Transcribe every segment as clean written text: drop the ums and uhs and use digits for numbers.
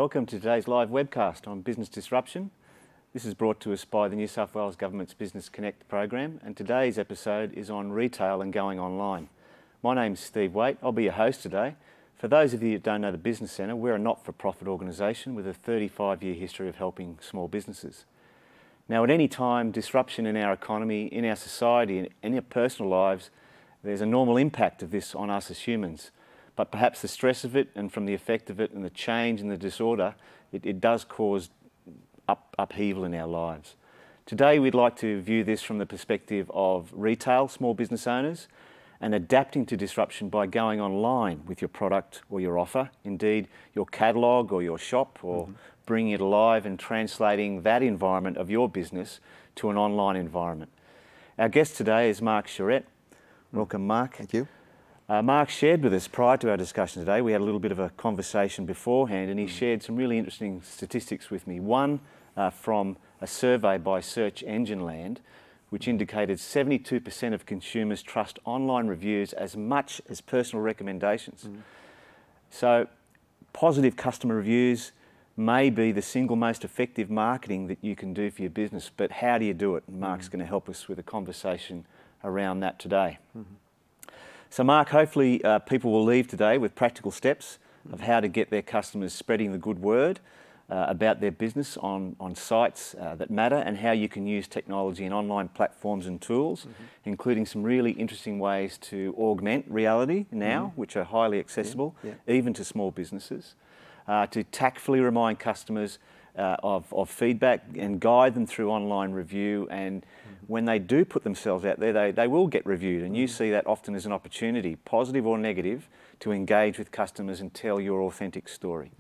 Welcome to today's live webcast on business disruption. This is brought to us by the New South Wales Government's Business Connect program, and today's episode is on retail and going online. My name's Steve Waite. I'll be your host today. For those of you that don't know the Business Centre, we're a not-for-profit organisation with a 35-year history of helping small businesses. Now, at any time, disruption in our economy, in our society, and in our personal lives, there's a normal impact of this on us as humans. But perhaps the stress of it and from the effect of it and the change and the disorder, it does cause upheaval in our lives. Today we'd like to view this from the perspective of retail, small business owners, and adapting to disruption by going online with your product or your offer, indeed your catalogue or your shop, or bringing it alive and translating that environment of your business to an online environment. Our guest today is Marc Charrette. Welcome, Marc. Thank you. Marc shared with us prior to our discussion today, we had a little bit of a conversation beforehand, and he shared some really interesting statistics with me. One from a survey by Search Engine Land, which indicated 72% of consumers trust online reviews as much as personal recommendations. So positive customer reviews may be the single most effective marketing that you can do for your business, but how do you do it? And Marc's going to help us with a conversation around that today. So Marc, hopefully people will leave today with practical steps of how to get their customers spreading the good word about their business on sites that matter, and how you can use technology and online platforms and tools, including some really interesting ways to augment reality now, which are highly accessible, even to small businesses, to tactfully remind customers of feedback and guide them through online review, and when they do put themselves out there, they will get reviewed, and you see that often as an opportunity, positive or negative, to engage with customers and tell your authentic story.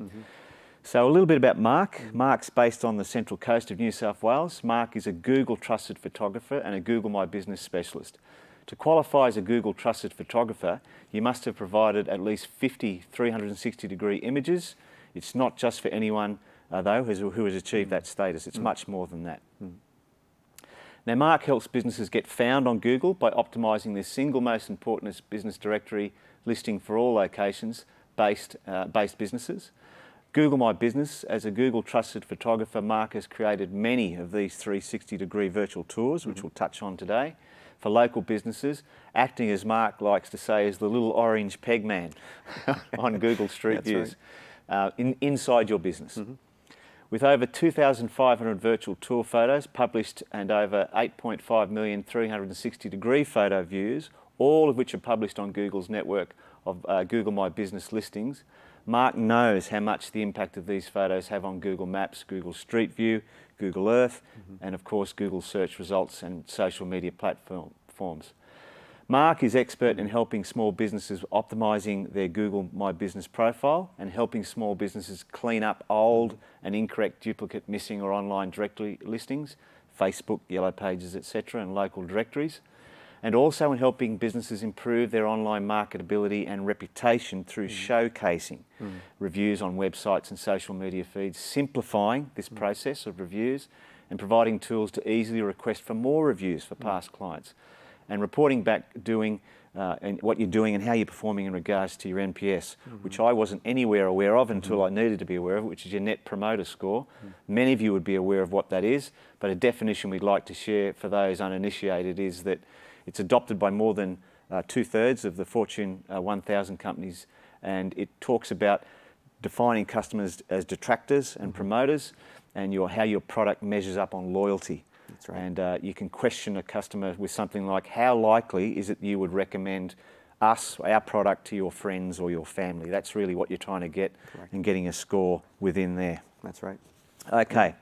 So a little bit about Marc. Marc's based on the Central Coast of New South Wales. Marc is a Google Trusted Photographer and a Google My Business Specialist. To qualify as a Google Trusted Photographer, you must have provided at least 50 360-degree images. It's not just for anyone though, who has achieved that status. It's much more than that. Now, Marc helps businesses get found on Google by optimising their single most important business directory listing for all locations-based businesses. Google My Business, as a Google Trusted Photographer, Marc has created many of these 360-degree virtual tours, which we'll touch on today, for local businesses, acting, as Marc likes to say, as the little orange peg man on Google Street Views, inside your business. With over 2,500 virtual tour photos published and over 8.5 million 360-degree photo views, all of which are published on Google's network of Google My Business listings, Marc knows how much the impact of these photos have on Google Maps, Google Street View, Google Earth, and of course Google search results and social media platforms. Marc is expert in helping small businesses optimising their Google My Business profile and helping small businesses clean up old and incorrect duplicate, missing or online directory listings, Facebook, Yellow Pages, etc., and local directories, and also in helping businesses improve their online marketability and reputation through showcasing reviews on websites and social media feeds, simplifying this process of reviews and providing tools to easily request for more reviews for past clients, and reporting back and what you're doing and how you're performing in regards to your NPS, which I wasn't anywhere aware of until I needed to be aware of, which is your Net Promoter Score. Many of you would be aware of what that is, but a definition we'd like to share for those uninitiated is that it's adopted by more than 2/3 of the Fortune 1000 companies, and it talks about defining customers as detractors and promoters, and how your product measures up on loyalty. That's right. And you can question a customer with something like, how likely is it you would recommend us, our product, to your friends or your family? That's really what you're trying to get in getting a score within there. That's right. Okay.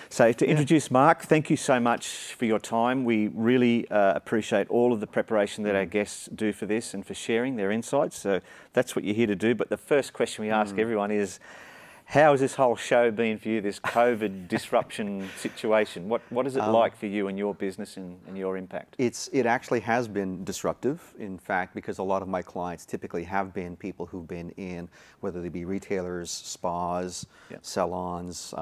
So to introduce Marc, thank you so much for your time. We really appreciate all of the preparation that our guests do for this and for sharing their insights. So that's what you're here to do. But the first question we ask everyone is, how has this whole show been for you, this COVID disruption situation? What is it like for you and your business and your impact? It actually has been disruptive, in fact, because a lot of my clients typically have been people who've been in, whether they be retailers, spas, salons,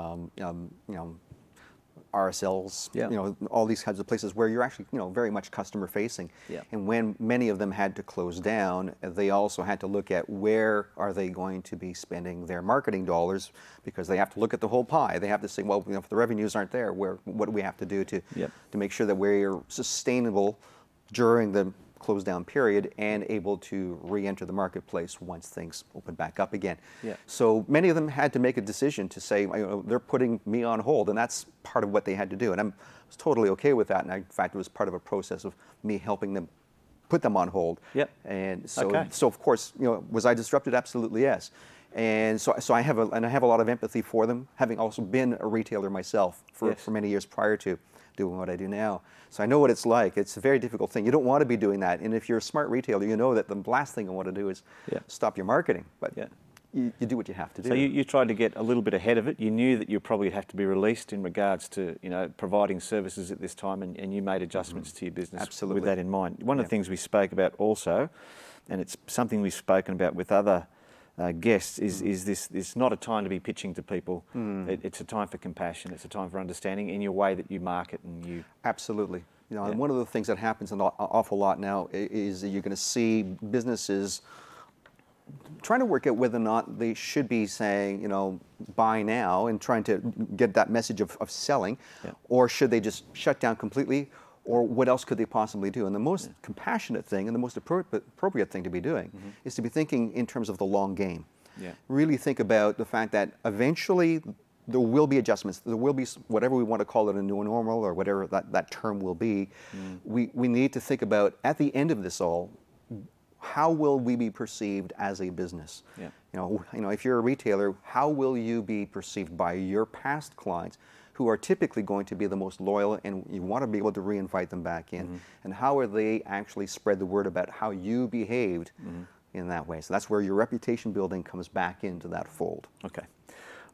RSLs, Yeah. you know, all these kinds of places where you're actually, you know, very much customer facing. Yeah. And when many of them had to close down, they also had to look at where are they going to be spending their marketing dollars, because they have to look at the whole pie. They have to say, well, you know, if the revenues aren't there, what do we have to do to Yep. to make sure that we're sustainable during the close down period and able to re-enter the marketplace once things open back up again. Yeah. So many of them had to make a decision to say, you know, they're putting me on hold, and that's part of what they had to do. And I was totally okay with that. And in fact, it was part of a process of me helping them put them on hold. Yep. And so, Okay. so of course, you know, was I disrupted? Absolutely, yes. And so I have a lot of empathy for them, having also been a retailer myself for many years prior to doing what I do now. So I know what it's like. It's a very difficult thing. You don't want to be doing that. And if you're a smart retailer, you know that the last thing you want to do is stop your marketing. But you do what you have to do. So you tried to get a little bit ahead of it. You knew that you probably have to be released in regards to, you know, providing services at this time, and you made adjustments to your business with that in mind. One of the things we spoke about also, and it's something we've spoken about with other guests, is this. It's not a time to be pitching to people. It's a time for compassion. It's a time for understanding in your way that you market and you. Absolutely. You know, and one of the things that happens an awful lot now is that you're going to see businesses trying to work out whether or not they should be saying, you know, buy now and trying to get that message of selling, or should they just shut down completely, or what else could they possibly do? And the most compassionate thing and the most appropriate thing to be doing is to be thinking in terms of the long game. Really think about the fact that eventually there will be adjustments. There will be whatever we want to call it, a new normal or whatever that term will be. We need to think about, at the end of this all, how will we be perceived as a business? You know, if you're a retailer, how will you be perceived by your past clients, who are typically going to be the most loyal, and you want to be able to re-invite them back in? And how are they actually spread the word about how you behaved in that way? So that's where your reputation building comes back into that fold. Okay.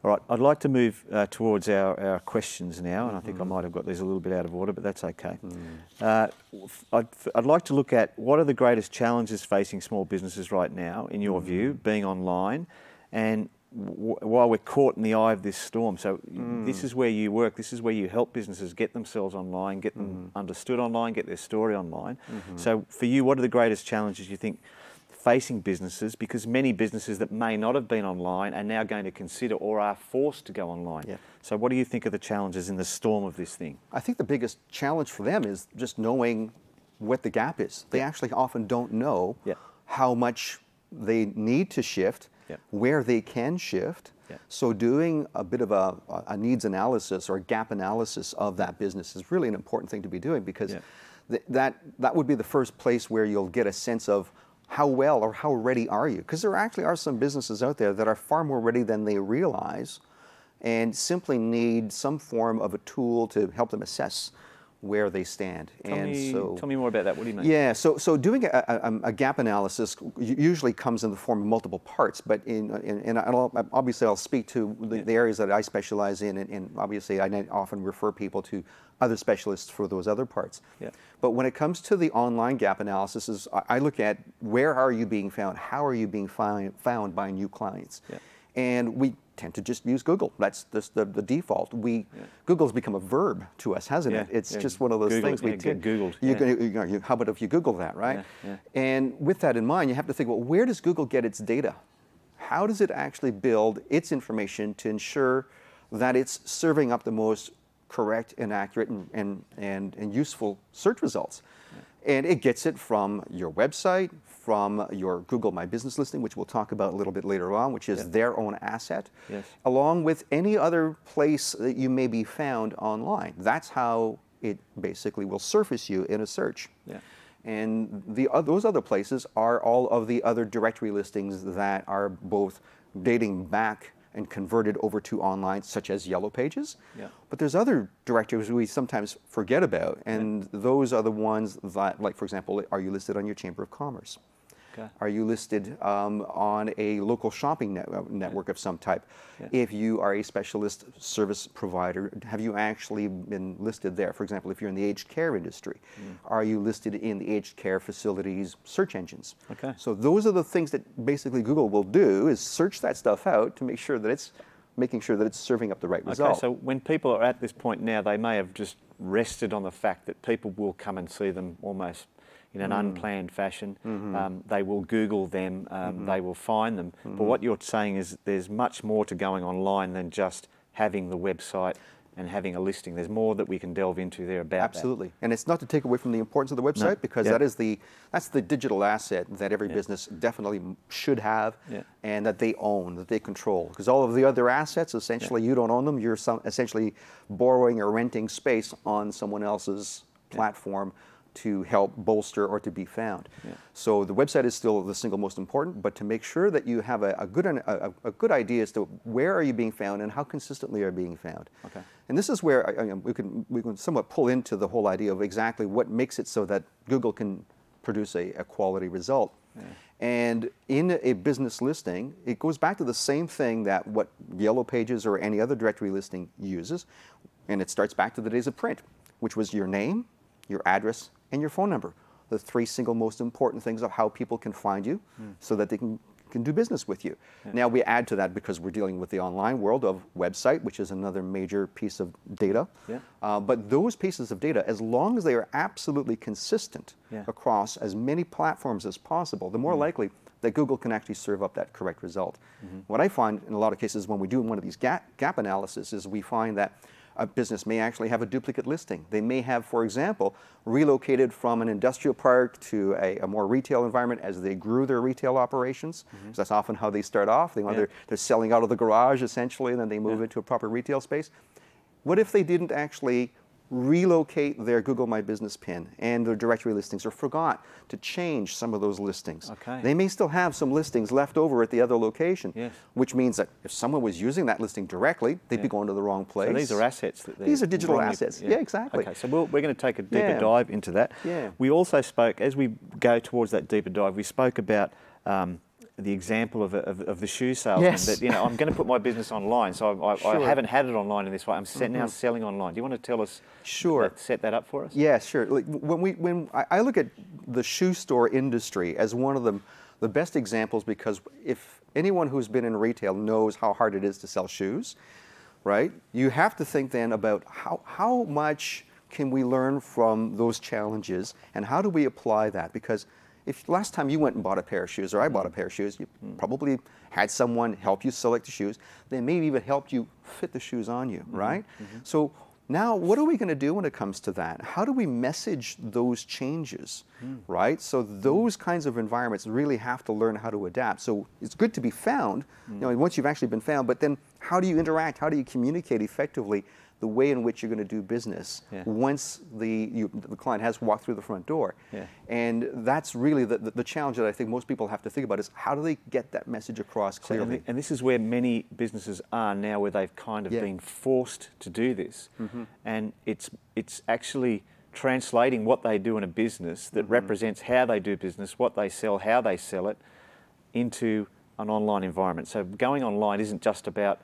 All right, I'd like to move towards our questions now, and I think I might have got these a little bit out of order, but that's okay. I'd like to look at what are the greatest challenges facing small businesses right now, in your view, being online, and while we're caught in the eye of this storm. So this is where you work, this is where you help businesses get themselves online, get them understood online, get their story online. So for you, what are the greatest challenges you think facing businesses, because many businesses that may not have been online are now going to consider or are forced to go online? So what do you think are the challenges in the storm of this thing? I think the biggest challenge for them is just knowing what the gap is. They actually often don't know how much they need to shift, where they can shift. So doing a bit of a needs analysis or a gap analysis of that business is really an important thing to be doing, because that would be the first place where you'll get a sense of how well or how ready are you? Because there actually are some businesses out there that are far more ready than they realize, and simply need some form of a tool to help them assess where they stand. Tell me more about that. What do you mean? Yeah, so doing a gap analysis usually comes in the form of multiple parts, but obviously I'll speak to the areas that I specialize in, and obviously I often refer people to other specialists for those other parts. But when it comes to the online gap analysis, I look at where are you being found, how are you being found by new clients, and we tend to just use Google. That's the default. Google's become a verb to us, hasn't it? It's just one of those things we get Googled. How about if you Google that, right? And with that in mind, you have to think, well, where does Google get its data? How does it actually build its information to ensure that it's serving up the most correct and accurate and useful search results? And it gets it from your website, from your Google My Business listing, which we'll talk about a little bit later on, which is their own asset, along with any other place that you may be found online. That's how it basically will surface you in a search. And those other places are all of the other directory listings that are both dating back and converted over to online, such as Yellow Pages. But there's other directories we sometimes forget about, and those are the ones that, like, for example, are you listed on your Chamber of Commerce? Are you listed on a local shopping network of some type? If you are a specialist service provider, have you actually been listed there? For example, if you're in the aged care industry, are you listed in the aged care facilities search engines? So those are the things that basically Google will do, is search that stuff out to make sure that it's making sure that it's serving up the right result. Okay, so when people are at this point now, they may have just rested on the fact that people will come and see them almost in an unplanned fashion. They will Google them, they will find them. But what you're saying is there's much more to going online than just having the website and having a listing. There's more that we can delve into there about Absolutely. And it's not to take away from the importance of the website, because that's the digital asset that every business definitely should have, and that they own, that they control. Because all of the other assets, essentially, you don't own them. You're essentially borrowing or renting space on someone else's platform to help bolster or to be found. So the website is still the single most important, but to make sure that you have a good idea as to where are you being found and how consistently are you being found. Okay. And this is where we can somewhat pull into the whole idea of exactly what makes it so that Google can produce a quality result. And in a business listing, it goes back to the same thing that what Yellow Pages or any other directory listing uses, and it starts back to the days of print, which was your name, your address, and your phone number. The three single most important things of how people can find you so that they can do business with you. Now we add to that, because we're dealing with the online world, of website, which is another major piece of data. But those pieces of data, as long as they are absolutely consistent across as many platforms as possible, the more likely that Google can actually serve up that correct result. What I find in a lot of cases when we do one of these gap analysis is we find that a business may actually have a duplicate listing. They may have, for example, relocated from an industrial park to a more retail environment as they grew their retail operations. So that's often how they start off. They're selling out of the garage, essentially, and then they move into a proper retail space. What if they didn't actually relocate their Google My Business pin and their directory listings, or forgot to change some of those listings? They may still have some listings left over at the other location, which means that if someone was using that listing directly, they'd be going to the wrong place. So these are assets that these are digital assets. Yeah, exactly. Okay, so we're going to take a deeper dive into that. We also spoke, as we go towards that deeper dive, we spoke about the example of the shoe salesman, that I'm going to put my business online, so I haven't had it online in this way. I'm now selling online. Do you want to tell us, set that up for us? Yeah, sure. Like when I look at the shoe store industry as one of the best examples, because if anyone who's been in retail knows how hard it is to sell shoes, right? You have to think then about how much can we learn from those challenges, and how do we apply that? Because if last time you went and bought a pair of shoes, or I bought a pair of shoes, you probably had someone help you select the shoes. They may even helped you fit the shoes on you, right? So now, what are we going to do when it comes to that? How do we message those changes, right? So those kinds of environments really have to learn how to adapt. So it's good to be found, once you've actually been found, but then how do you interact? How do you communicate effectively the way in which you're going to do business once the client has walked through the front door? And that's really the challenge that I think most people have to think about, is how do they get that message across clearly? And this is where many businesses are now, where they've kind of been forced to do this. And it's actually translating what they do in a business that represents how they do business, what they sell, how they sell it, into an online environment. So going online isn't just about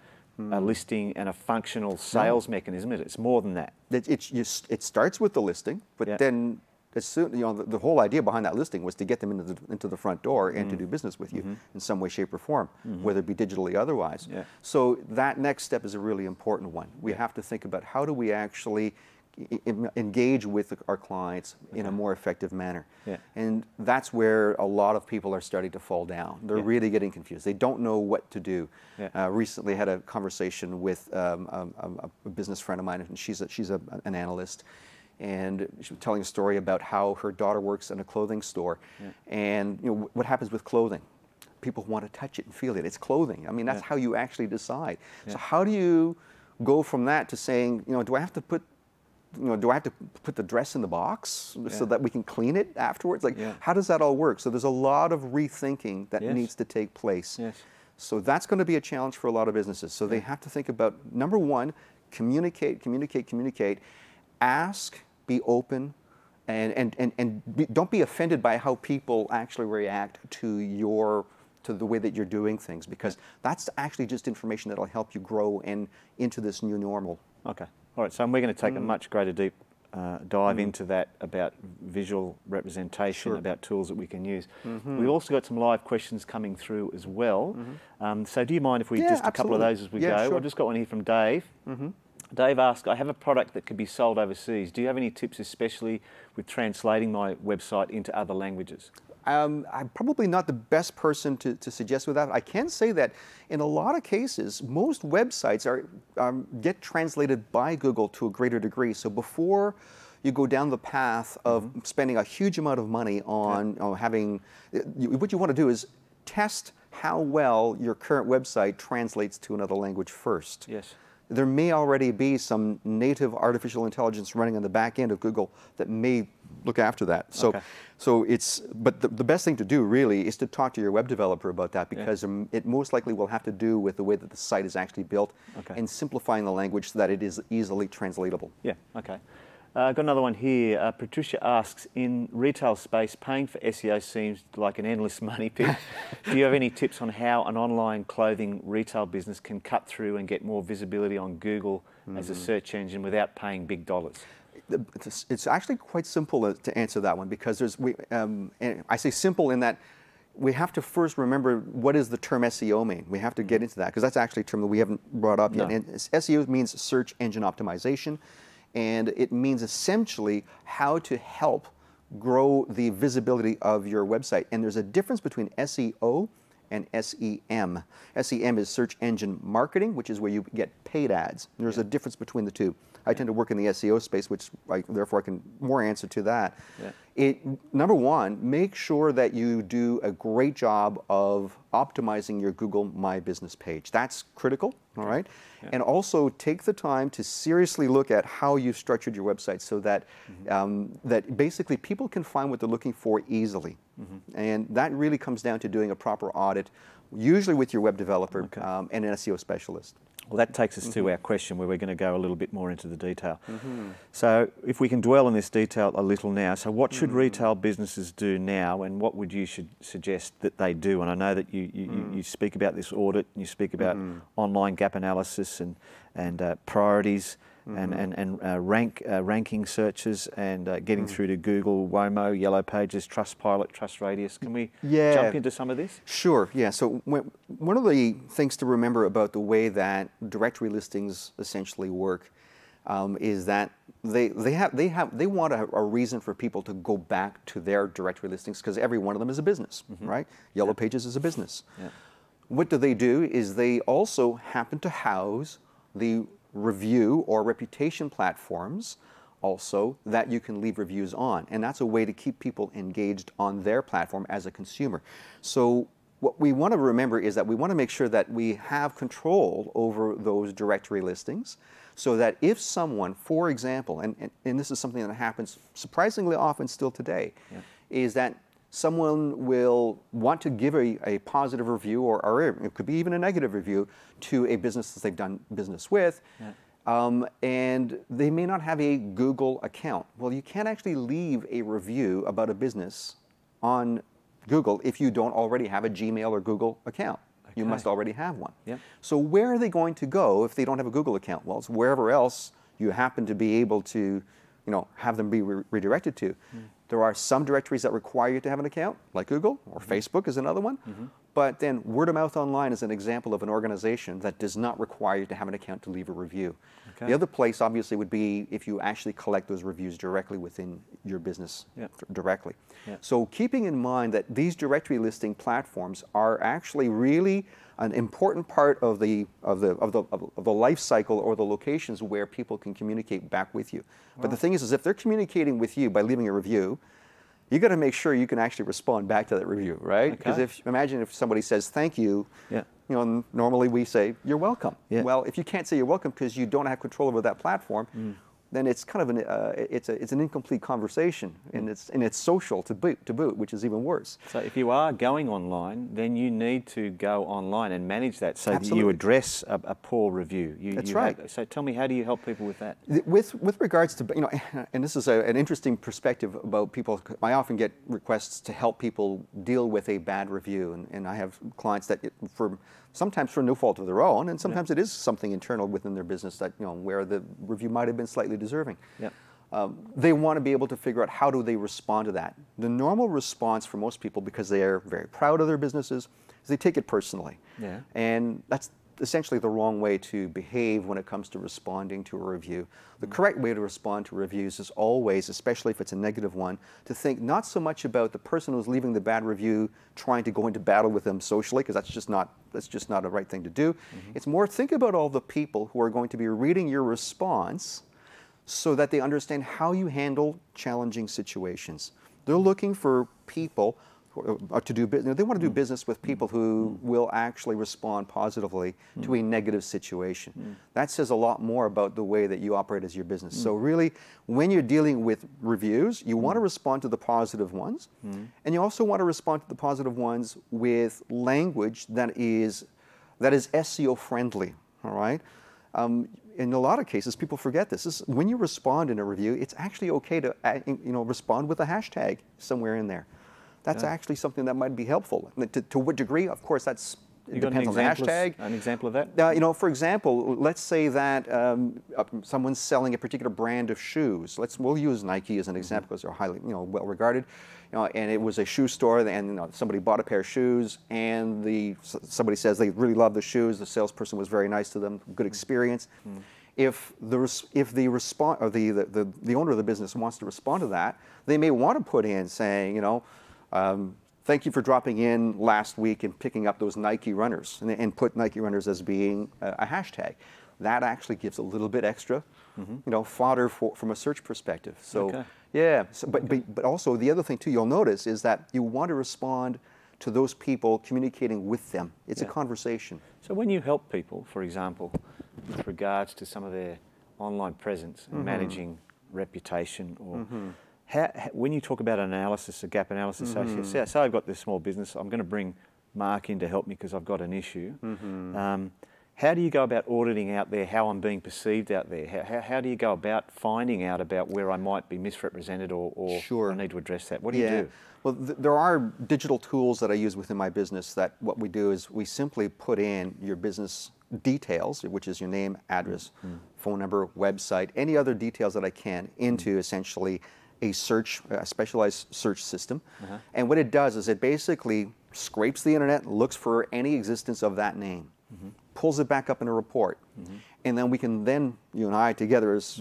a listing and a functional sales mechanism, is it? It's more than that. It starts with the listing, but then as soon, the whole idea behind that listing was to get them into the front door and to do business with you in some way, shape, or form, whether it be digitally or otherwise. So that next step is a really important one. We have to think about how do we actually engage with our clients in a more effective manner. And that's where a lot of people are starting to fall down. They're really getting confused. They don't know what to do. Recently had a conversation with a business friend of mine, and she's an analyst, and she was telling a story about how her daughter works in a clothing store, and what happens with clothing. People want to touch it and feel it. It's clothing. I mean, that's how you actually decide. So how do you go from that to saying, do I have to put the dress in the box so that we can clean it afterwards? Like, how does that all work? So there's a lot of rethinking that needs to take place. So that's going to be a challenge for a lot of businesses. So they have to think about, number one, communicate, ask, be open, and don't be offended by how people actually react to the way that you're doing things, because that's actually just information that'll help you grow into this new normal. Okay. All right, so we're going to take a much greater dive into that about visual representation, about tools that we can use. We've also got some live questions coming through as well. So do you mind if we just a couple of those as we go? Sure. I've just got one here from Dave. Dave asked, I have a product that could be sold overseas. Do you have any tips, especially with translating my website into other languages? I'm probably not the best person to suggest with that. I can say that in a lot of cases, most websites get translated by Google to a greater degree. So before you go down the path of spending a huge amount of money on having, what you want to do is test how well your current website translates to another language first. Yes. There may already be some native artificial intelligence running on the back end of Google that may look after that. So, but the best thing to do really is to talk to your web developer about that, because it most likely will have to do with the way that the site is actually built and simplifying the language so that it is easily translatable. Yeah, okay. I've got another one here. Patricia asks, in retail space, paying for SEO seems like an endless money pit. Do you have any tips on how an online clothing retail business can cut through and get more visibility on Google as a search engine without paying big dollars? It's actually quite simple to answer that one, because and I say simple in that we have to first remember, what does the term SEO mean? We have to get into that, because that's actually a term that we haven't brought up yet. And SEO means search engine optimization. And it means essentially how to help grow the visibility of your website. And there's a difference between SEO and SEM. SEM is search engine marketing, which is where you get paid ads. There's a difference between the two. I tend to work in the SEO space, which therefore I can more answer to that. Number one, make sure that you do a great job of optimizing your Google My Business page. That's critical, all right? And also take the time to seriously look at how you've structured your website so that, that basically people can find what they're looking for easily. And that really comes down to doing a proper audit, usually with your web developer and an SEO specialist. Well, that takes us to our question, where we're going to go a little bit more into the detail. So if we can dwell on this detail a little now, so what should retail businesses do now, and what would you suggest that they do? And I know that you speak about this audit, and you speak about online gap analysis and priorities and ranking searches and getting through to Google, Womo, Yellow Pages, Trustpilot, TrustRadius. Can we jump into some of this? Sure, yeah. So one of the things to remember about the way that directory listings essentially work is that they want a reason for people to go back to their directory listings, because every one of them is a business, right? Yellow Pages is a business. What do is they also happen to house the review or reputation platforms also that you can leave reviews on, and that's a way to keep people engaged on their platform as a consumer. So what we want to remember is that we want to make sure that we have control over those directory listings, so that if someone, for example, and this is something that happens surprisingly often still today, is that someone will want to give a positive review, or it could be even a negative review, to a business that they've done business with, and they may not have a Google account. Well, you can't actually leave a review about a business on Google if you don't already have a Gmail or Google account. You must already have one. So where are they going to go if they don't have a Google account? Well, it's wherever else you happen to be able to have them be redirected to. There are some directories that require you to have an account, like Google, or Facebook is another one. But then word of mouth online is an example of an organization that does not require you to have an account to leave a review. The other place, obviously, would be if you actually collect those reviews directly within your business directly. So keeping in mind that these directory listing platforms are actually really an important part of the life cycle, or the locations where people can communicate back with you. But the thing is if they're communicating with you by leaving a review, you got to make sure you can actually respond back to that review, right? Because imagine if somebody says thank you, normally we say you're welcome. Well, if you can't say you're welcome because you don't have control over that platform, then it's kind of it's an incomplete conversation, and it's social to boot, which is even worse. So if you are going online, then you need to go online and manage that, so that you address a poor review. That's right. So tell me, how do you help people with that? With regards to, and this is an interesting perspective about people. I often get requests to help people deal with a bad review, and I have clients that sometimes for no fault of their own, and sometimes it is something internal within their business that where the review might have been slightly deserving. they want to be able to figure out how do they respond to that. The normal response for most people, because they are very proud of their businesses, is they take it personally. Yeah. And that's essentially the wrong way to behave when it comes to responding to a review. The correct way to respond to reviews is always, especially if it's a negative one, to think not so much about the person who's leaving the bad review trying to go into battle with them socially, because that's just not a right thing to do. It's more think about all the people who are going to be reading your response so that they understand how you handle challenging situations. They're looking for people to do business. They want to do business with people who will actually respond positively to a negative situation. That says a lot more about the way that you operate as your business. So really, when you're dealing with reviews, you want to respond to the positive ones, and you also want to respond to the positive ones with language that is SEO friendly. All right. In a lot of cases, people forget this. When you respond in a review, it's actually okay to respond with a hashtag somewhere in there. That's actually something that might be helpful. To what degree? Of course, it depends on the hashtag. An example of that? For example, let's say that someone's selling a particular brand of shoes. We'll use Nike as an example because they're highly well regarded. And it was a shoe store, and somebody bought a pair of shoes, and somebody says they really love the shoes. The salesperson was very nice to them, good experience. If the owner of the business wants to respond to that, they may want to put in saying, thank you for dropping in last week and picking up those Nike runners, and put Nike runners as being a hashtag. That actually gives a little bit extra, fodder from a search perspective. So, yeah. So, but also the other thing too you'll notice is that you want to respond to those people communicating with them. It's a conversation. So when you help people, for example, with regards to some of their online presence and managing reputation, or when you talk about analysis, a gap analysis, say I've got this small business, I'm going to bring Mark in to help me because I've got an issue. How do you go about auditing out there how I'm being perceived out there? How do you go about finding out about where I might be misrepresented or I need to address that? What do you do? Well, there are digital tools that I use within my business that what we do is we simply put in your business details, which is your name, address, phone number, website, any other details that I can into essentially a specialized search system. And what it does is it basically scrapes the internet, looks for any existence of that name, pulls it back up in a report, and then we can you and I together, as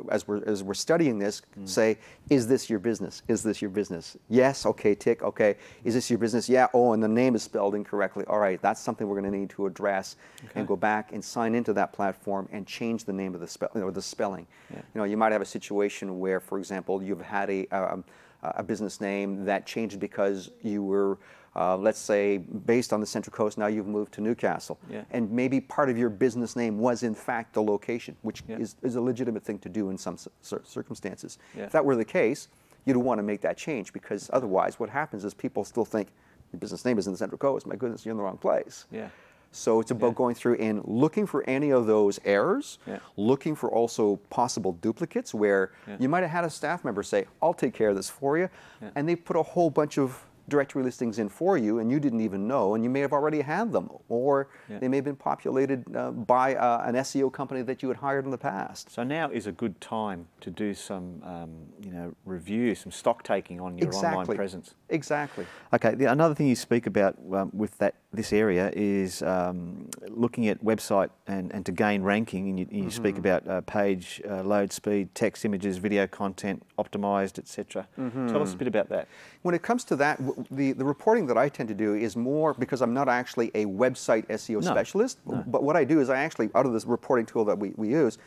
as we're studying this, say, is this your business? Is this your business? Yes. Okay. Tick. Okay. Is this your business? Yeah. Oh, and the name is spelled incorrectly. All right. That's something we're going to need to address and go back and sign into that platform and change the name of the spelling. You might have a situation where, for example, you've had a business name that changed because you were let's say, based on the Central Coast, now you've moved to Newcastle. And maybe part of your business name was, in fact, the location, which is a legitimate thing to do in some circumstances. If that were the case, you'd want to make that change, because otherwise what happens is people still think, your business name is in the Central Coast. My goodness, you're in the wrong place. So it's about going through and looking for any of those errors, looking for also possible duplicates where you might have had a staff member say, I'll take care of this for you, and they put a whole bunch of directory listings in for you and you didn't even know, and you may have already had them, or they may have been populated by an SEO company that you had hired in the past. So now is a good time to do some review, some stock taking on your online presence. Exactly. Okay, another thing you speak about with this area is looking at website and to gain ranking, and you speak about page load speed, text, images, video content, optimized, etc. Tell us a bit about that. When it comes to that, the reporting that I tend to do is more, because I'm not actually a website SEO specialist, but what I do is I actually, out of this reporting tool that we use,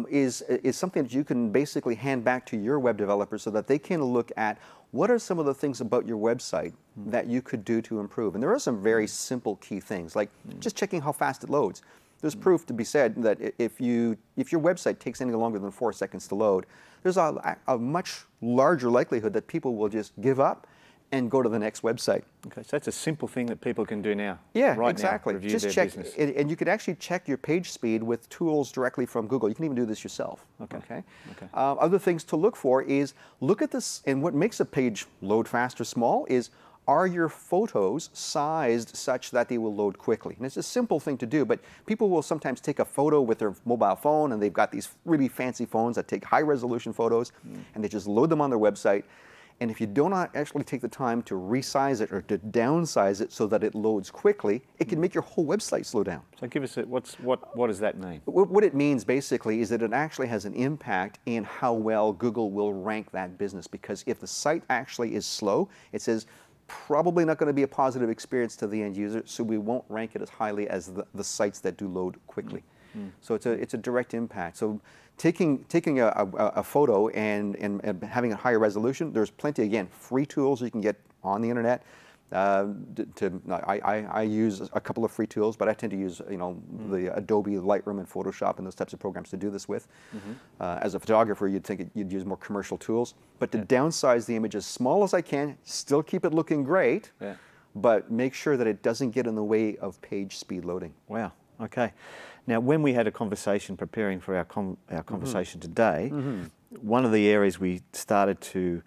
is something that you can basically hand back to your web developers so that they can look at what are some of the things about your website that you could do to improve. And there are some very simple key things, like just checking how fast it loads. There's proof to be said that if your website takes any longer than 4 seconds to load, there's a much larger likelihood that people will just give up and go to the next website. Okay, so that's a simple thing that people can do now. Yeah, right exactly. Now, review just their check, business. and you could actually check your page speed with tools directly from Google. You can even do this yourself. Okay. Other things to look for is look at this, and what makes a page load fast or small is, are your photos sized such that they will load quickly? And it's a simple thing to do, but people will sometimes take a photo with their mobile phone, and they've got these really fancy phones that take high-resolution photos, and they just load them on their website. And if you do not actually take the time to resize it or to downsize it so that it loads quickly, it can make your whole website slow down. So give us what does that mean? What it means basically is that it actually has an impact in how well Google will rank that business, because if the site actually is slow, it says probably not going to be a positive experience to the end user, so we won't rank it as highly as the sites that do load quickly. So it's a direct impact. So taking a photo and having a higher resolution, there's plenty, again, free tools you can get on the internet. I use a couple of free tools, but I tend to use the Adobe Lightroom and Photoshop and those types of programs to do this with. As a photographer, you'd think you'd use more commercial tools, but to downsize the image as small as I can, still keep it looking great, but make sure that it doesn't get in the way of page speed loading. Wow. Okay. Now, when we had a conversation preparing for our conversation today, one of the areas we started to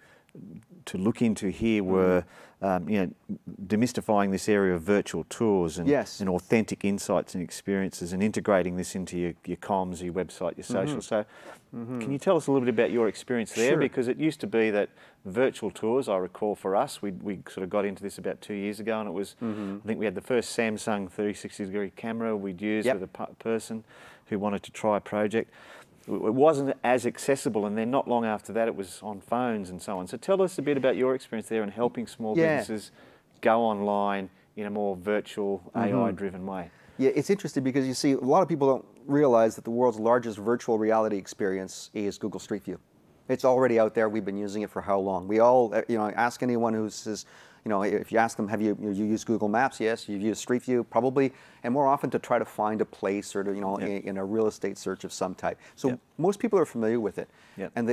look into here were demystifying this area of virtual tours and authentic insights and experiences, and integrating this into your comms, your website, your social. So can you tell us a little bit about your experience there? Sure. Because it used to be that virtual tours, I recall for us, we sort of got into this about 2 years ago, and it was, I think we had the first Samsung 360-degree camera we'd use with a person who wanted to try a project. It wasn't as accessible, and then not long after that it was on phones and so on. So tell us a bit about your experience there in helping small businesses go online in a more virtual, AI-driven way. Yeah, it's interesting because you see, a lot of people don't realize that the world's largest virtual reality experience is Google Street View. It's already out there. We've been using it for how long? We all, ask anyone who says, if you ask them, have you used Google Maps? Yes. You've used Street View? Probably. And more often to try to find a place or to, in a real estate search of some type. So most people are familiar with it.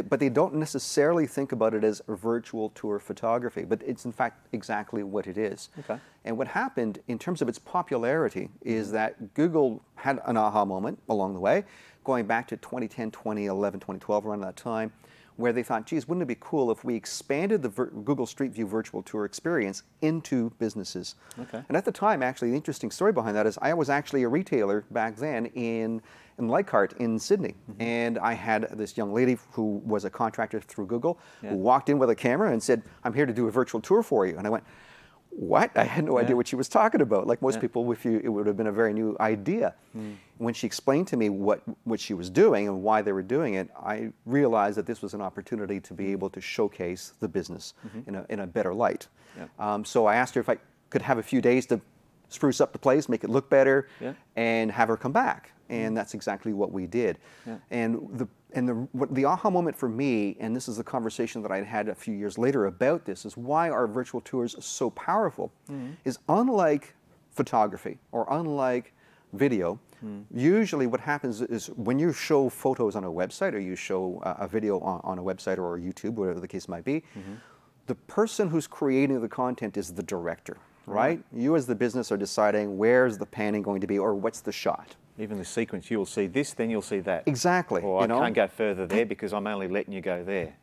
But they don't necessarily think about it as a virtual tour photography. But it's in fact exactly what it is. Okay. And what happened in terms of its popularity is that Google had an aha moment along the way, going back to 2010, 2011, 2012, around that time, where they thought, geez, wouldn't it be cool if we expanded the Google Street View virtual tour experience into businesses? Okay. And at the time, actually, the interesting story behind that is I was actually a retailer back then in Leichhardt in Sydney. And I had this young lady who was a contractor through Google who walked in with a camera and said, I'm here to do a virtual tour for you. And I went, what? I had no idea what she was talking about. Like most people, with you, it would have been a very new idea. When she explained to me what she was doing and why they were doing it, I realized that this was an opportunity to be able to showcase the business in a better light. So I asked her if I could have a few days to spruce up the place, make it look better, and have her come back. And that's exactly what we did. And the aha moment for me, and this is the conversation that I had a few years later about this, is why are virtual tours so powerful, is unlike photography or unlike video, usually what happens is when you show photos on a website or you show a video on a website or YouTube, whatever the case might be, the person who's creating the content is the director, right? You as the business are deciding where's the panning going to be or what's the shot. Even the sequence, you'll see this, then you'll see that. Exactly. Or I can't go further there because I'm only letting you go there.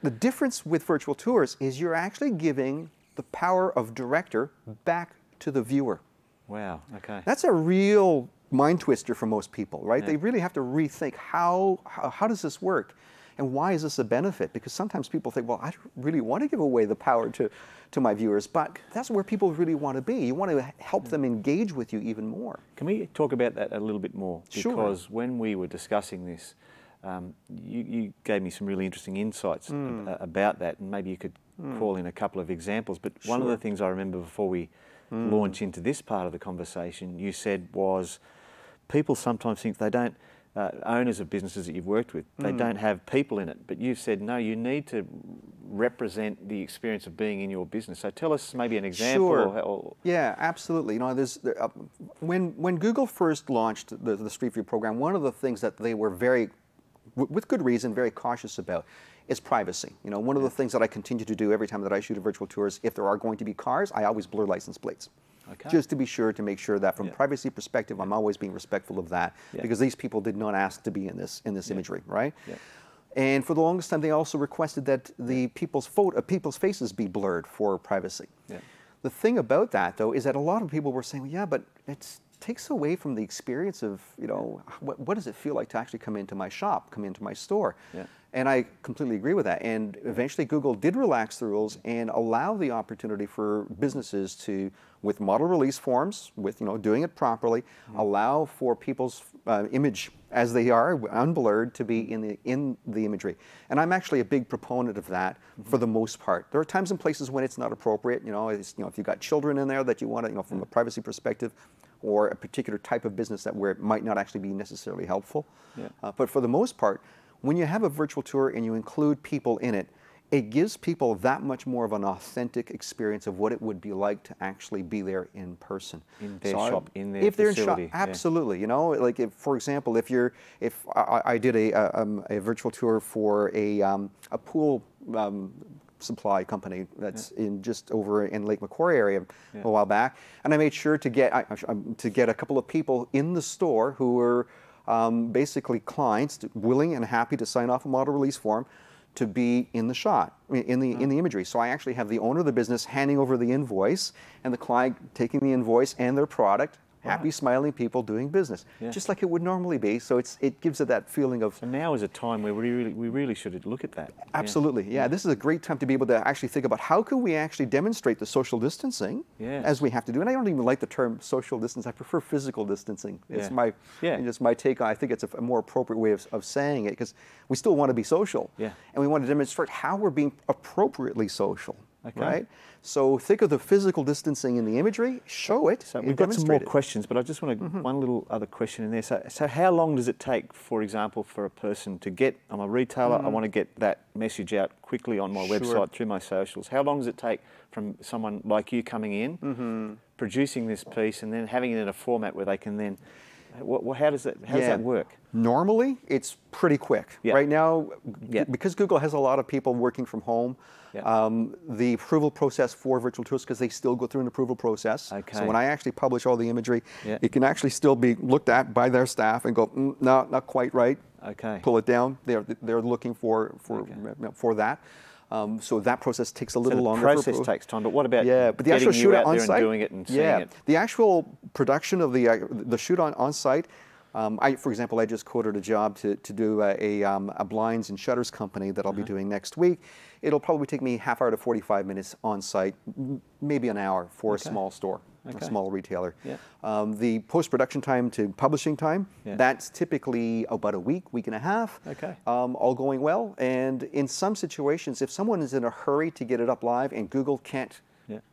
The difference with virtual tours is you're actually giving the power of director back to the viewer. Wow, okay. That's a real mind twister for most people, right? They really have to rethink how does this work? And why is this a benefit? Because sometimes people think, well, I don't really want to give away the power to my viewers, but that's where people really want to be. You want to help them engage with you even more. Can we talk about that a little bit more? Sure. Because when we were discussing this, you gave me some really interesting insights about that, and maybe you could call in a couple of examples. But one of the things I remember before we launch into this part of the conversation, you said was people sometimes think they don't, owners of businesses that you've worked with, they don't have people in it. But you've said, no, you need to represent the experience of being in your business. So tell us maybe an example. Sure. Yeah, absolutely. When Google first launched the Street View program, one of the things that they were with good reason, very cautious about is privacy. One of the things that I continue to do every time that I shoot a virtual tour is if there are going to be cars, I always blur license plates. Okay. Just to be sure to make sure that from a privacy perspective, I'm always being respectful of that because these people did not ask to be in this imagery, right? And for the longest time, they also requested that the people's faces be blurred for privacy. The thing about that, though, is that a lot of people were saying, well, yeah, but it takes away from the experience of, you know, what does it feel like to actually come into my shop, come into my store? Yeah. And I completely agree with that. And eventually Google did relax the rules and allow the opportunity for businesses to, with model release forms, with, you know, doing it properly, allow for people's image as they are, unblurred, to be in the imagery. And I'm actually a big proponent of that for the most part. There are times and places when it's not appropriate. You know, if you've got children in there that you want to, you know, from a privacy perspective, or a particular type of business that where it might not actually be necessarily helpful. Yeah. But for the most part, when you have a virtual tour and you include people in it, it gives people that much more of an authentic experience of what it would be like to actually be there in person. In their shop, in their if they're facility. in shop, absolutely. You know, like if, for example, if I did a virtual tour for a pool supply company that's in just over in Lake Macquarie area a while back, and I made sure to get a couple of people in the store who were basically clients willing and happy to sign off a model release form to be in the shot, in the imagery. So I actually have the owner of the business handing over the invoice and the client taking the invoice and their product, happy, smiling people doing business, just like it would normally be. So it gives it that feeling of... So now is a time where we really should look at that. Absolutely, yeah. This is a great time to be able to actually think about how can we actually demonstrate the social distancing as we have to do. And I don't even like the term social distance. I prefer physical distancing. It's just my take on. I think it's a more appropriate way of saying it, because we still want to be social, and we want to demonstrate how we're being appropriately social. Okay. Right? So think of the physical distancing in the imagery, show it, so we've got some more questions, but I just want to, one little other question in there. So how long does it take, for example, for a person to get, I'm a retailer, I want to get that message out quickly on my website through my socials. How long does it take from someone like you coming in, producing this piece, and then having it in a format where they can then, how does that work? Normally, it's pretty quick. Right now, because Google has a lot of people working from home, the approval process for virtual tours, because they still go through an approval process. Okay. So when I actually publish all the imagery, it can actually still be looked at by their staff and go, no, not quite right. Okay. Pull it down. They're looking for that. So that process takes a little longer. The process takes time, but what about but the actual shoot on site, doing it and seeing it? The actual production of the shoot on site. For example, I just quoted a job to do a blinds and shutters company that I'll be doing next week. It'll probably take me half hour to 45 minutes on site, maybe an hour for a small store, a small retailer. The post-production time to publishing time, that's typically about a week and a half, all going well. And in some situations, if someone is in a hurry to get it up live and Google can't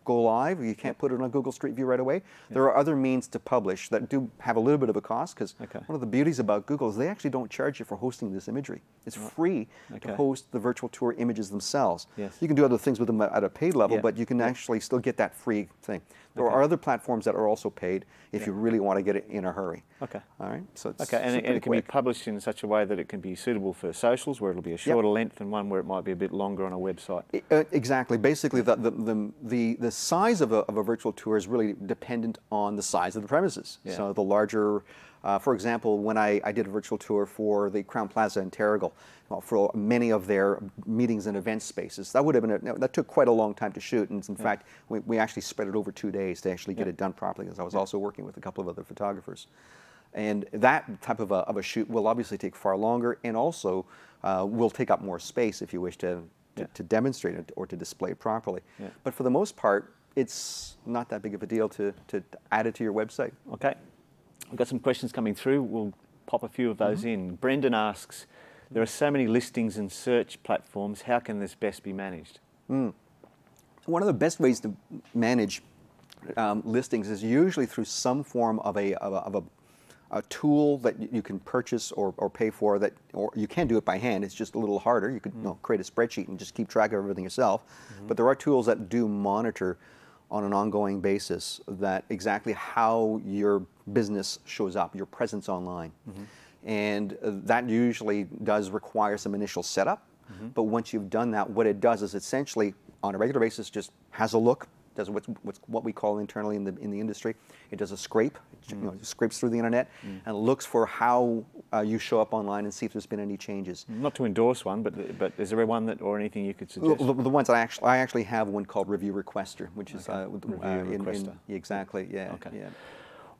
go live, you can't put it on Google Street View right away, there are other means to publish that do have a little bit of a cost, because one of the beauties about Google is they actually don't charge you for hosting this imagery. It's free to host the virtual tour images themselves. You can do other things with them at a paid level, but you can actually still get that free thing. There are other platforms that are also paid if you really want to get it in a hurry. All right. So it's and it can be published in such a way that it can be suitable for socials, where it'll be a shorter length, and one where it might be a bit longer on a website. Exactly. Basically, the size of a virtual tour is really dependent on the size of the premises. So the larger, for example, when I did a virtual tour for the Crown Plaza in Terrigal, for many of their meetings and event spaces, that took quite a long time to shoot. And in fact, we actually spread it over 2 days to actually get it done properly, because I was also working with a couple of other photographers. And that type of a shoot will obviously take far longer, and also will take up more space if you wish to demonstrate it or to display it properly. But for the most part, it's not that big of a deal to add it to your website. Okay. We've got some questions coming through. We'll pop a few of those in. Brendan asks, there are so many listings and search platforms. How can this best be managed? One of the best ways to manage listings is usually through some form of a tool that you can purchase or pay for, or you can do it by hand. It's just a little harder. You could create a spreadsheet and just keep track of everything yourself. But there are tools that do monitor on an ongoing basis that exactly how your business shows up, your presence online. And that usually does require some initial setup. But once you've done that, what it does is essentially, on a regular basis, just has a look does what we call internally in the industry. It does a scrape. It scrapes through the internet and looks for how you show up online and see if there's been any changes. Not to endorse one, but is there one that or anything you could suggest? The ones I actually have one called Review Requester, which is Review Requester. Exactly. Yeah. Okay. Yeah.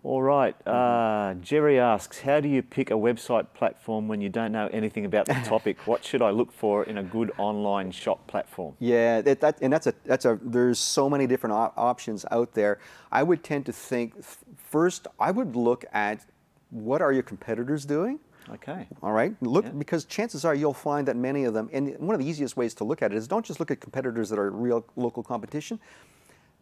All right. Jerry asks, how do you pick a website platform when you don't know anything about the topic? What should I look for in a good online shop platform? Yeah, there's so many different options out there. I would tend to think first, I would look at what are your competitors doing. Okay. All right. Because chances are you'll find that many of them, and one of the easiest ways to look at it is don't just look at competitors that are real local competition.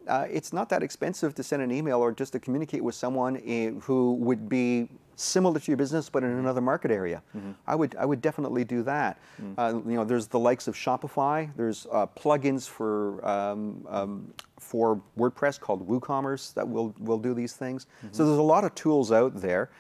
It's not that expensive to send an email or just to communicate with someone who would be similar to your business but in another market area. I would definitely do that. There's the likes of Shopify. There's plugins for WordPress called WooCommerce that will do these things. So there's a lot of tools out there.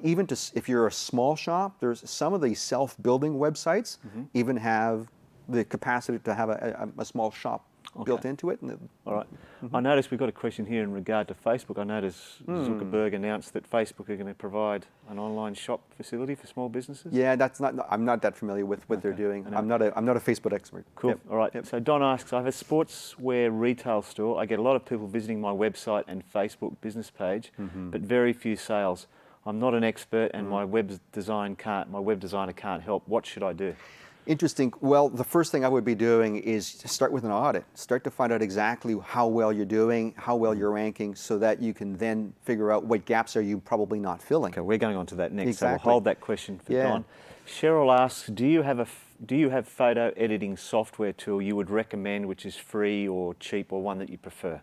Even if you're a small shop, there's some of the self-building websites even have the capacity to have a small shop built into it. All right. I noticed we've got a question here in regard to Facebook. I noticed Zuckerberg announced that Facebook are going to provide an online shop facility for small businesses. Yeah, I'm not that familiar with what they're doing. I'm not a Facebook expert. Cool. Yep. All right. Yep. So Don asks, I have a sportswear retail store. I get a lot of people visiting my website and Facebook business page, but very few sales. I'm not an expert, and my web designer can't help. What should I do? Interesting. Well, the first thing I would be doing is to start with an audit. Start to find out exactly how well you're doing, how well you're ranking, so that you can then figure out what gaps are you probably not filling. Okay, we're going on to that next. Exactly. So we'll hold that question for Don. Cheryl asks, do you have photo editing software tool you would recommend, which is free or cheap, or one that you prefer?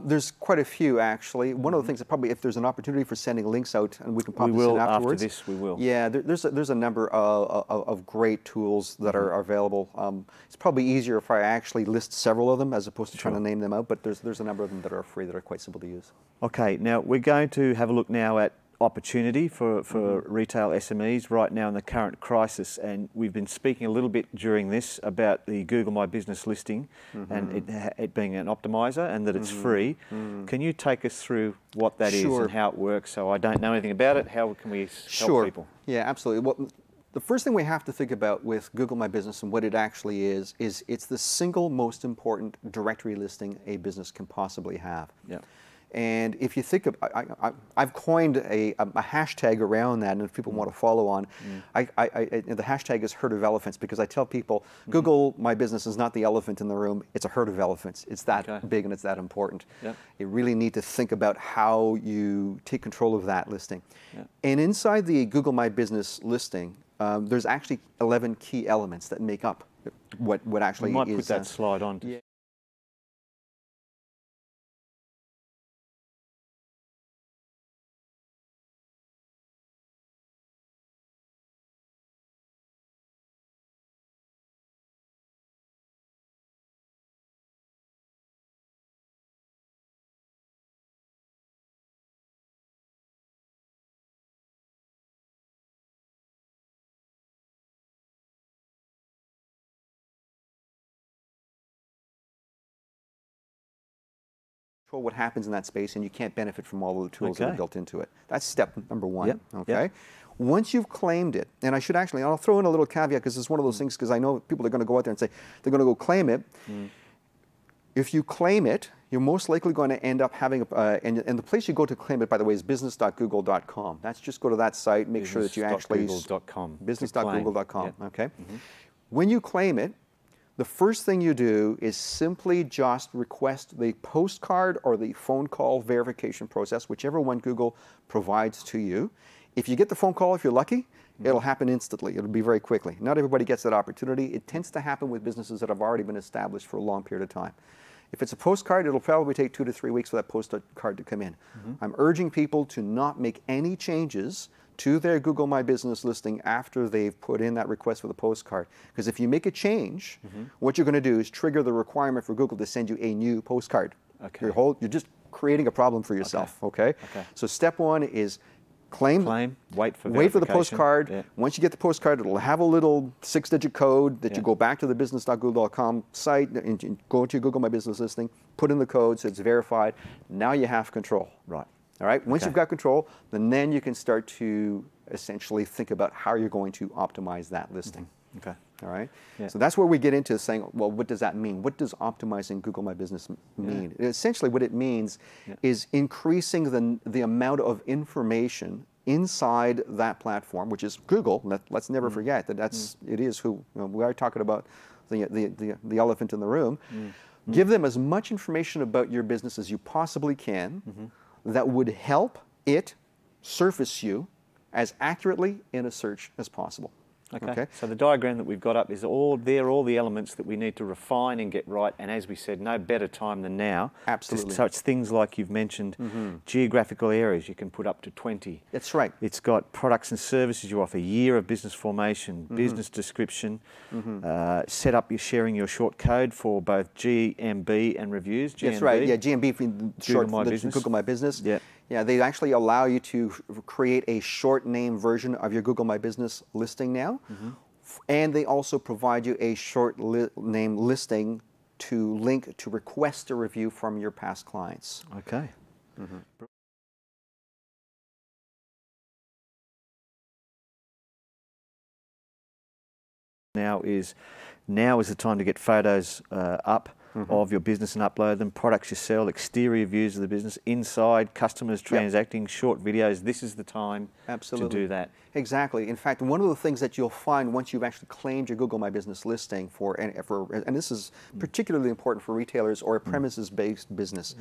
There's quite a few, actually. One of the things that probably, if there's an opportunity for sending links out, and we can pop this in afterwards. After this, we will. Yeah, there's a number of great tools that are available. It's probably easier if I actually list several of them as opposed to trying to name them out, but there's a number of them that are free that are quite simple to use. Okay, now we're going to have a look now at opportunity for retail SMEs right now in the current crisis, and we've been speaking a little bit during this about the Google My Business listing and it being an optimizer and that it's free. Can you take us through what that is and how it works? So I don't know anything about it. How can we help people? Yeah, absolutely. Well, the first thing we have to think about with Google My Business and what it actually is it's the single most important directory listing a business can possibly have. Yeah. And if you think of, I've coined a hashtag around that, and if people want to follow on, the hashtag is herd of elephants, because I tell people, Google My Business is not the elephant in the room, it's a herd of elephants. It's that big and it's that important. Yep. You really need to think about how you take control of that listing. Yep. And inside the Google My Business listing, there's actually 11 key elements that make up what actually is. You might put that slide on. Yeah. What happens in that space, and you can't benefit from all of the tools that are built into it. That's step number one. Yep. Okay. Yep. Once you've claimed it, and I'll throw in a little caveat, because it's one of those things, because I know people are going to go out there and say they're going to go claim it. If you claim it, you're most likely going to end up having, and the place you go to claim it, by the way, is business.google.com. That's just go to that site, make sure that you actually... Business.google.com. Yep. Okay. When you claim it, the first thing you do is simply just request the postcard or the phone call verification process, whichever one Google provides to you. If you get the phone call, if you're lucky, it'll happen instantly. It'll be very quickly. Not everybody gets that opportunity. It tends to happen with businesses that have already been established for a long period of time. If it's a postcard, it'll probably take 2 to 3 weeks for that postcard to come in. I'm urging people to not make any changes to their Google My Business listing after they've put in that request for the postcard. Because if you make a change, what you're going to do is trigger the requirement for Google to send you a new postcard. Okay. You're just creating a problem for yourself, okay? So step one is Claim, wait for the postcard. Yeah. Once you get the postcard, it'll have a little 6-digit code that you go back to the business.google.com site and go to your Google My Business listing, put in the code so it's verified. Now you have control. Right. All right. Once you've got control, then you can start to essentially think about how you're going to optimize that listing. Okay. All right. Yeah. So that's where we get into saying, well, what does that mean? What does optimizing Google My Business mean? Essentially, what it means is increasing the amount of information inside that platform, which is Google. Let's never forget that it is who we are talking about, the elephant in the room. Give them as much information about your business as you possibly can that would help it surface you as accurately in a search as possible. Okay. So the diagram that we've got up is all the elements that we need to refine and get right. And as we said, no better time than now. Absolutely. So it's things like you've mentioned, geographical areas, you can put up to 20. That's right. It's got products and services you offer, year of business formation, business description, set up your sharing your short code for both GMB and reviews. GMB. That's right. Yeah, GMB for short for Google My Business. Yeah. Yeah, they actually allow you to create a short name version of your Google My Business listing now. And they also provide you a short name listing to link to request a review from your past clients. Okay. Now is the time to get photos up of your business and upload them, products you sell, exterior views of the business, inside, customers transacting, short videos. This is the time to do that. Exactly. In fact, one of the things that you'll find once you've actually claimed your Google My Business listing and this is particularly important for retailers or a premises-based business,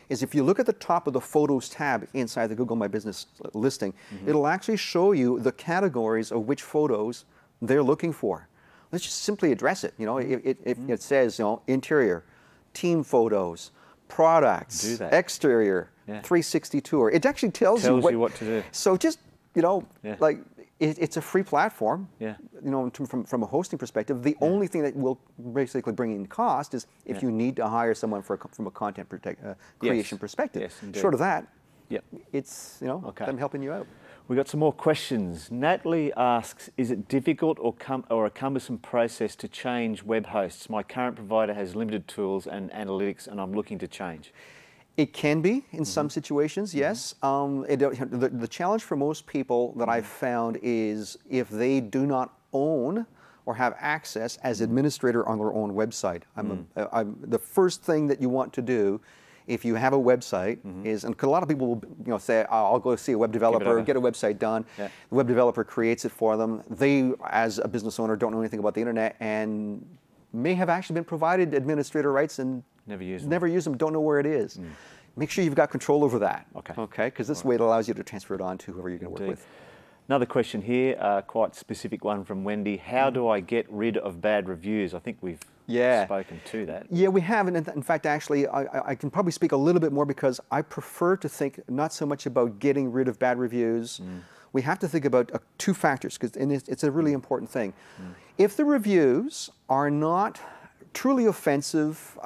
is if you look at the top of the Photos tab inside the Google My Business listing, it'll actually show you the categories of which photos they're looking for. Let's just simply address it. It says, interior, team photos, products, exterior, 360 tour. It actually tells you what to do. So just, like it's a free platform. Yeah. From a hosting perspective, the only thing that will basically bring in cost is if you need to hire someone from a content creation perspective. Yes, indeed. Short of that, it's them helping you out. We've got some more questions. Natalie asks, is it difficult or a cumbersome process to change web hosts? My current provider has limited tools and analytics and I'm looking to change. It can be in some situations, yes. The challenge for most people that I've found is if they do not own or have access as administrator on their own website. The first thing that you want to do if you have a website is, and a lot of people will say, I'll go see a web developer, get a website done. Yeah. The web developer creates it for them. They, as a business owner, don't know anything about the internet and may have actually been provided administrator rights and never use them, don't know where it is. Make sure you've got control over that. Okay. Because this way it allows you to transfer it on to whoever you're going to work with. Another question here, quite specific one from Wendy. How do I get rid of bad reviews? I think we've spoken to that. Yeah, we have. And in fact, actually, I can probably speak a little bit more because I prefer to think not so much about getting rid of bad reviews. We have to think about two factors, because it's a really important thing. If the reviews are not truly offensive,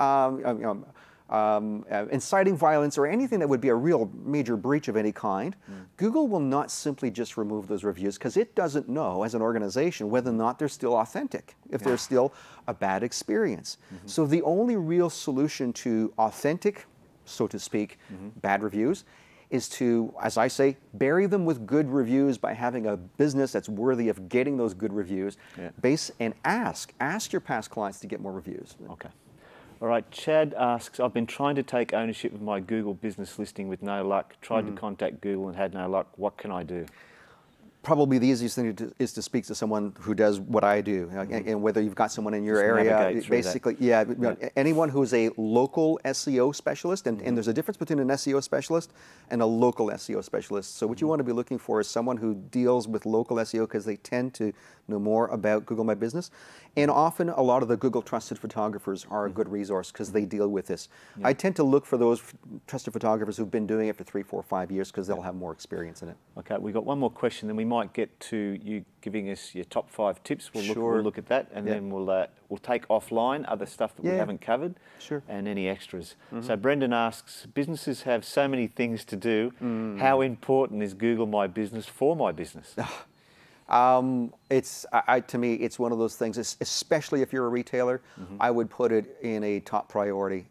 inciting violence or anything that would be a real major breach of any kind, Google will not simply just remove those reviews because it doesn't know as an organization whether or not they're still authentic, if they're still a bad experience. So the only real solution to authentic, so to speak, bad reviews is to, as I say, bury them with good reviews by having a business that's worthy of getting those good reviews. And ask your past clients to get more reviews. Okay. All right, Chad asks, I've been trying to take ownership of my Google business listing with no luck. Tried to contact Google and had no luck. What can I do? Probably the easiest thing is to speak to someone who does what I do, and whether you've got someone in your area, basically, anyone who's a local SEO specialist, and there's a difference between an SEO specialist and a local SEO specialist. So what you want to be looking for is someone who deals with local SEO because they tend to know more about Google My Business. And often a lot of the Google Trusted Photographers are a good resource because they deal with this. I tend to look for those trusted photographers who've been doing it for 3, 4, 5 years because they'll have more experience in it. Okay, we've got one more question, then we might get to you giving us your top 5 tips. We'll look at that, and then we'll take offline other stuff that we haven't covered, and any extras. So Brendan asks, businesses have so many things to do. How important is Google My Business for my business? To me, it's one of those things, especially if you're a retailer, I would put it in a top priority.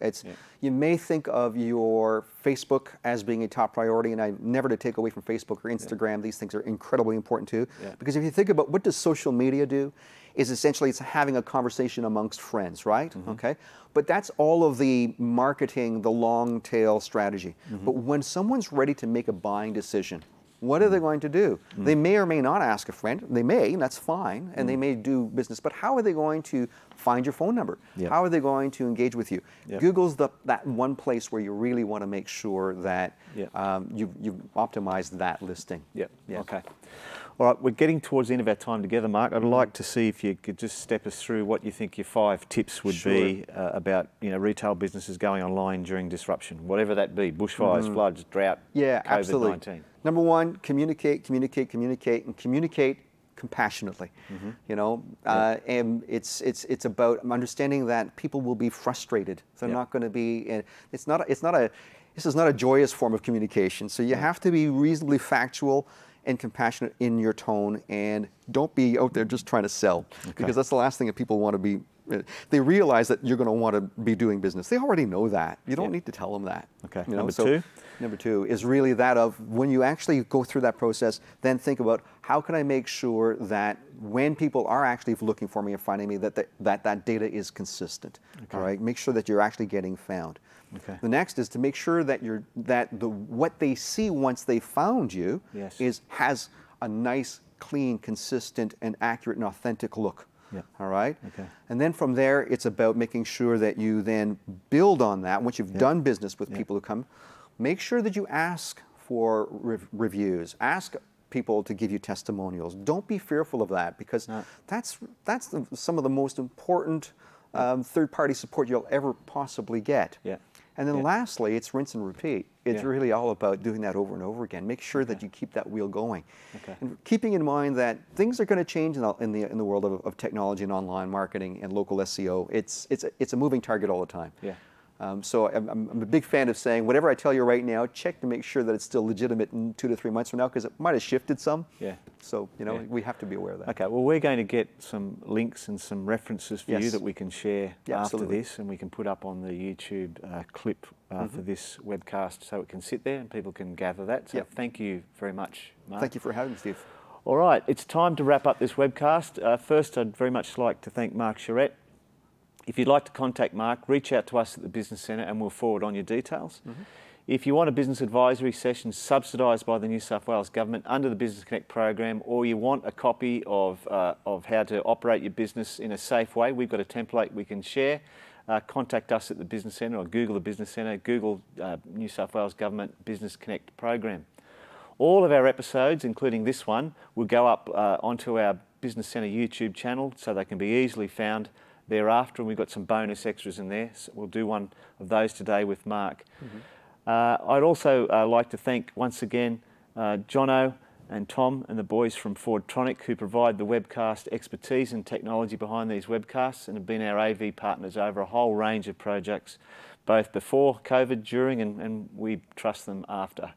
You may think of your Facebook as being a top priority, and I never to take away from Facebook or Instagram. These things are incredibly important too. Because if you think about what does social media do, is essentially it's having a conversation amongst friends, right? Okay, but that's all of the marketing, the long tail strategy. But when someone's ready to make a buying decision, what are they going to do? They may or may not ask a friend. They may, and that's fine, and they may do business, but how are they going to find your phone number? How are they going to engage with you? Google's that one place where you really want to make sure that you've optimized that listing. Okay. All right, we're getting towards the end of our time together, Mark. I'd like to see if you could just step us through what you think your 5 tips would be about retail businesses going online during disruption, whatever that be, bushfires, floods, drought, COVID-19. Number 1, communicate, and communicate compassionately. And it's about understanding that people will be frustrated. They're not going to be. This is not a joyous form of communication. So you have to be reasonably factual and compassionate in your tone, and don't be out there just trying to sell, because that's the last thing that people want to be. They realize that you're going to want to be doing business. They already know that. You don't need to tell them that. Okay. Number 2 is really that of when you actually go through that process, then think about how can I make sure that when people are actually looking for me and finding me, that data is consistent. All right. Make sure that you're actually getting found. The next is to make sure that what they see once they found you has a nice, clean, consistent, and accurate and authentic look. All right? And then from there, it's about making sure that you then build on that. Once you've done business with people who come, make sure that you ask for reviews. Ask people to give you testimonials. Don't be fearful of that, because that's some of the most important third-party support you'll ever possibly get. And then lastly, it's rinse and repeat. It's really all about doing that over and over again. Make sure that you keep that wheel going. And keeping in mind that things are going to change in the world of technology and online marketing and local SEO. It's a moving target all the time. So I'm a big fan of saying, whatever I tell you right now, check to make sure that it's still legitimate in 2 to 3 months from now, because it might have shifted some. So, we have to be aware of that. Okay, well, we're going to get some links and some references for you that we can share after this, and we can put up on the YouTube clip for this webcast, so it can sit there and people can gather that. So thank you very much, Mark. Thank you for having me, Steve. All right, it's time to wrap up this webcast. First, I'd very much like to thank Marc Charrette. If you'd like to contact Mark, reach out to us at the Business Centre and we'll forward on your details. If you want a business advisory session subsidised by the New South Wales Government under the Business Connect program, or you want a copy of how to operate your business in a safe way, we've got a template we can share. Contact us at the Business Centre, or Google the Business Centre, Google New South Wales Government Business Connect program. All of our episodes, including this one, will go up onto our Business Centre YouTube channel, so they can be easily found thereafter, and we've got some bonus extras in there. So we'll do one of those today with Mark. I'd also like to thank once again Jono and Tom and the boys from Fordtronic, who provide the webcast expertise and technology behind these webcasts, and have been our AV partners over a whole range of projects, both before COVID, during, and we trust them after.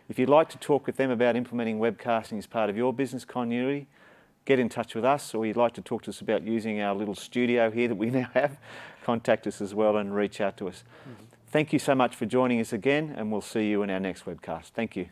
If you'd like to talk with them about implementing webcasting as part of your business continuity, get in touch with us, or you'd like to talk to us about using our little studio here that we now have, contact us as well and reach out to us. Thank you so much for joining us again, and we'll see you in our next webcast. Thank you.